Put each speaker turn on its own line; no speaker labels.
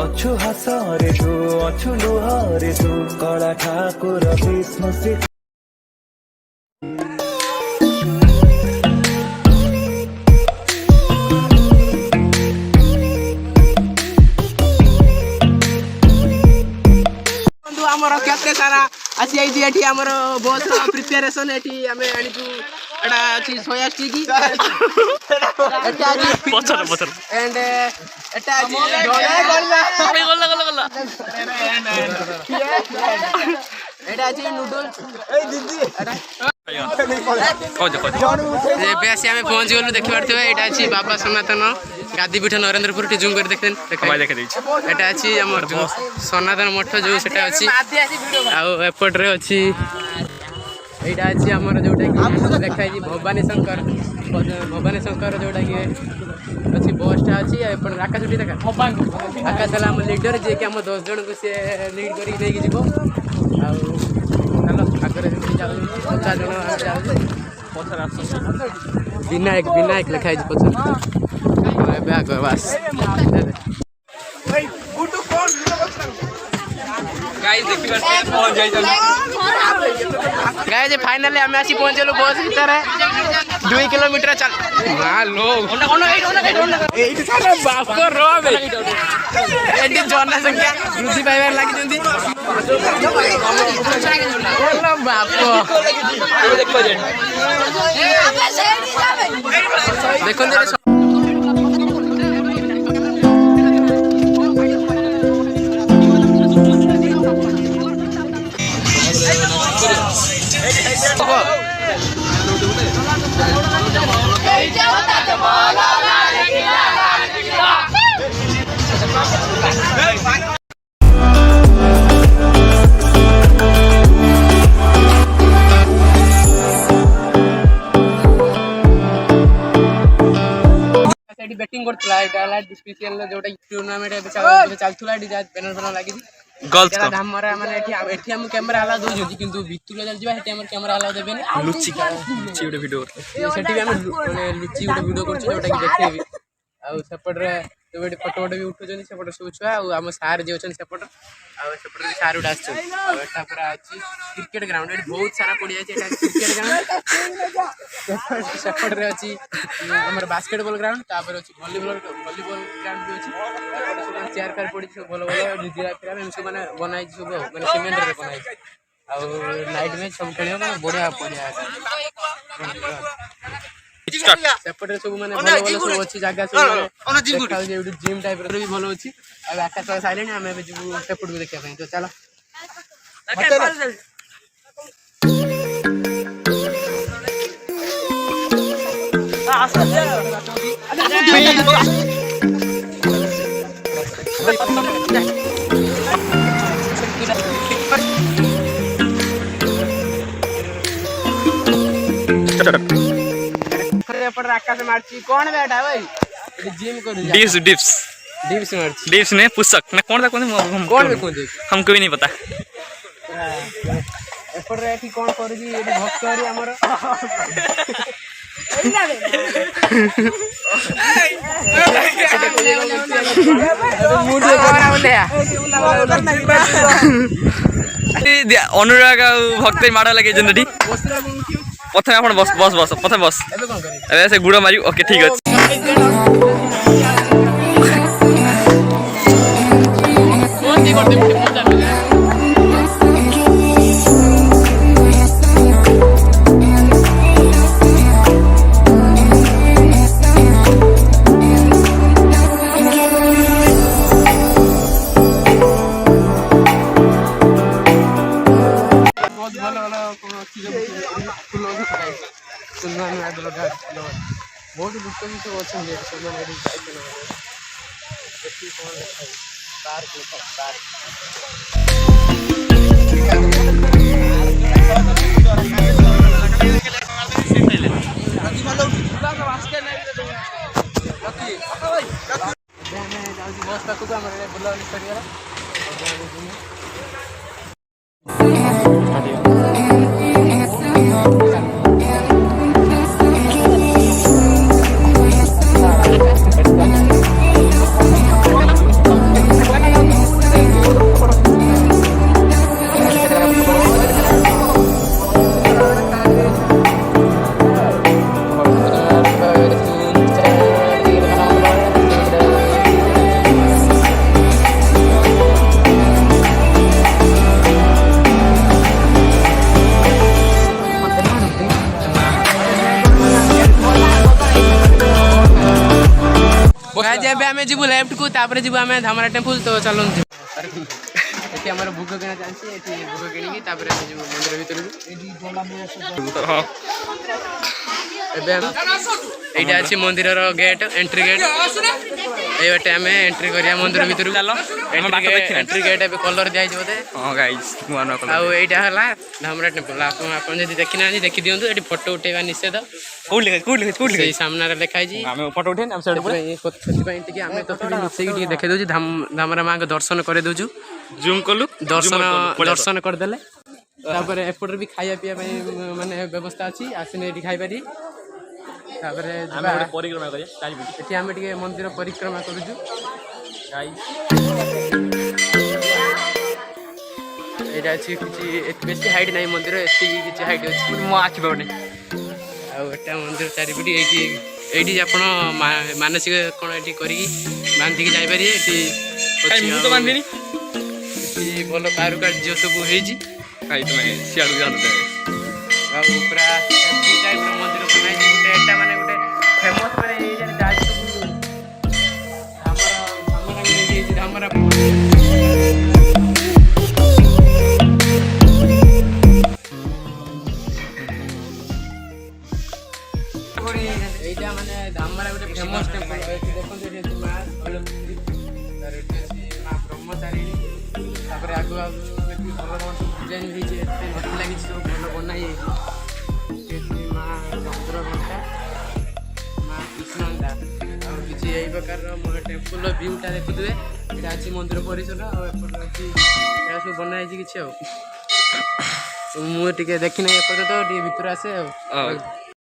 ଅଛୁ ହାସରେ ତୁ ଅଛୁ ଲୁହରେ ତୁ କଳା ଠାକୁର ବିଷ୍ଣୁ ଶ୍ରୀ
आमर केते सारा आसी आइजी एठी हमर बहुत प्रिपरेशन एठी हमें आनिजु एटा अछि सोया स्टिकी एटा अछि पछर पछर एंड एटा अछि गल्ला गल्ला एटा अछि नूडल्स ए दीदी एबे आसी हमें पहुंच गेलु देखि पारथिबे एटा अछि बाबा सनातन गादीपीठ नरेंद्रपुर टी जूम कर देखतेन भाई देख दैछि एटा अछि हमर सनातन मठ जो सेटा अछि आ एपट रे अछि एटा अछि हमर जोटा कि देखाइ जी भवानी शंकर जोटा कि अछि बसटा अछि एपट आकाश उठी देखा आकाश हला हम लीडर जे कि हम 10 जन को से लीड करी देगी जीवो आ चलो आगरे जाउ 50 जन जाउ पथर आस विनायक लिखाइ जी पथर बैग बस गाइस फाइनली हमें आसी पहुंचलु बस भीतर 2 किलोमीटर चल हां लोग एठी सारा बाप को रोबे एठी जनसंख्या वृद्धि पाइबार लागि जंदी बोलो बाप को देखो बैटिंग करतला एटा लाइट स्पेशल जोटा टूर्नामेंट ए चलथुला एटी बैनर बैनर लागि गर्ल्स का हमरा माने एठी हम कैमरा आला दो जोजी किंतु भितुला जल जिबा हेटी हमर कैमरा आला देबेनी लुच्ची उडे वीडियो सेठी भी हम माने लुच्ची उडे वीडियो करछ जोटा कि देखेबी आ सेपट रे तो बेटी फोटो भी उठो जनी सेपट सब छुआ आ हम सार जे छन सेपट आ सेपट रे सार उडा आछ एटा पूरा अछि क्रिकेट ग्राउंड एटी बहुत सारा पड़ी अछि एटा क्रिकेट ग्राउंड सेपट रे अछि हमर बास्केटबॉल ग्राउंड तापर अछि वॉलीबॉल ग्राउंड भी अछि चेयर कर पड़ी सब बोलो निजिरा खेला में सब माने बनाई सब माने सीमेंट रे बनाई आ नाइट में सब खेलियो माने बढ़िया पड़िया सेपट रे सब माने बोलो सब अछि जगह सब माने जिम टाइप रे भी बोलो अछि आ आकाश साइलेंट हमें भी सेपट भी देखा तो चलो आकाश मारची कौन बैठा भाई जिम करू डिप्स डिप्स ने पुस्तक ना कौन था कौन हमको भी नहीं पता एपर एठी कौन करूजी एठी भक्त करी हमर अनुराग भक्त माड़ लगे जनटी प्रथम आप बस बस बस प्रथम बस से गुड़ मारी ओके ठीक अच्छे बहुत दुष्ट सब अच्छे बस पाक बुला ଏବେ ଆମେ ଯିବୁ ଲେଫ୍ଟକୁ ତାପରେ ଯିବୁ ଆମେ ଧାମରା ଟେମ୍ପଲ ତ ଚାଲନ୍ତୁ ଏଠି ଆମର ଭୋଗ କିଣା ଚାଲିଛି ଏଠି ଭୋଗ କିଣିକି ତାପରେ ଆମେ ଯିବୁ ମନ୍ଦିର ଭିତରକୁ ଏବେ এইটা ଅଛି ମନ୍ଦିରର ଗେଟ୍ ଏଣ୍ଟ୍ରି ଗେଟ୍ এই ବାଟେ ଆମେ ଏଣ୍ଟ୍ରି କରିବା ମନ୍ଦିର ଭିତରକୁ ଚାଲ ଏଣ୍ଟ୍ରି ଗେଟ୍ ଏବେ କଲର୍ ଦିଆହେଇଛି ବୋଧେ
ହଁ ଗାଇସ୍ ନୂଆ ନୂଆ କଲର୍
ଆଉ ଏଇଟା ହେଲା ଧାମରା ଟେମ୍ପଲ ଆପଣ ଯଦି ଦେଖିନାହାନ୍ତି ଦେଖିଦିଅନ୍ତୁ ଏଠି ଫଟୋ ଉଠେଇବା ନିଷେଧ
କୋଉଠି
ସେଇ ସାମ୍ନାରେ ଲେଖା ହେଇଛି
ଆମେ ଫଟୋ ଉଠେଇନି ଆମେ ସେଠି
ସେଥିପାଇଁ ଟିକେ ଆମେ ତଥାପି ମିଶେଇକି ଟିକେ ଦେଖେଇ ଦେଉଛୁ ଧାମରା ମାଙ୍କ ଦର୍ଶନ କରି ଦେଉଛୁ
ଜୁମ୍ କଲୁ
ଦର୍ଶନ କରିଦେଲେ ତାପରେ ଏପଟରେ ବି ଖାଇବା ପିଇବା ପାଇଁ ମାନେ ବ୍ୟବସ୍ଥା ଅଛି ଆସିନେ ଏଠି ଖାଇପାରି ତାପରେ
ଆମେ ଗୋଟେ ପରିକ୍ରମା କରିବା ଚାରିପଟେ
ଏଠି ଆମେ ଟିକେ ମନ୍ଦିର ପରିକ୍ରମା କରୁଛୁ ଏଇଟା ଅଛି କିଛି ବେଶୀ ହାଇଟ୍ ନାହିଁ ମନ୍ଦିର ଏତିକି କିଛି ହାଇଟ୍ ଅଛି
ମୋ ଆଖି ପାଉନି
ଆଉ ଏଟା ମନ୍ଦିର ଚାରିପଟେ ଏଇଠି ଆପଣ ମାନସିକ କ'ଣ ଏଠି କରିକି ବାନ୍ଧିକି ଯାଇପାରିବେ ଏଠି
ମୁଁ ତ ବାନ୍ଧିନି
ଏଠି ଭଲ କାରୁକାର୍ଯ୍ୟ ସବୁ ହେଇଛି
ସିଆଡ଼କୁ ଯାଆନ୍ତୁ
ଆଉ ପୁରା ଦି ଟାଇପ୍ର ମନ୍ଦିର ବନାହେଇଛି ଗୋଟେ ଏଟା ମାନେ ଗୋଟେ ଫେମସ୍ ମାନେ ଏଇ ଯାହା ସବୁ ଧାମରା ହେଇଯାଇଛି ଧାମରା এইটা মানে ধাମରା ଗୋଟେ ଫେମସ୍ ଟେମ୍ପଲ୍ ଏଠି ଦେଖନ୍ତୁ ଏଠି ଅଛି ମା ଶୈଳପୁତ୍ରୀ ତାର ଏଠି ଅଛି ମା ବ୍ରହ୍ମଚାରିଣୀ ତାପରେ ଆଗୁ ଏଠି ଭଲ ଭଲ ସବୁ ଡିଜାଇନ୍ ହେଇଛି ଏତେ ନଥିଲା କିଛି ସବୁ ଭଲ ବନା ହେଇଯାଇଛି ଏଠି ମା ଚନ୍ଦ୍ରଘଣ୍ଟା ମା କୃଷ୍ଣଘଣ୍ଟା ଆଉ କିଛି ଏଇ ପ୍ରକାରର ଟେମ୍ପଲ୍ର ଭିୟୁଟା ଦେଖୁଥିବେ ଏଇଟା ଅଛି ମନ୍ଦିର ପରିସର ଆଉ ଏପଟେ ଅଛି ଏଇଟା ସବୁ ବନା ହେଇଛି କିଛି ଆଉ ମୁଁ ଟିକେ ଦେଖିନାହିଁ ଏପର୍ଯ୍ୟନ୍ତ ଟିକେ ଭିତରେ ଆସେ ଆଉ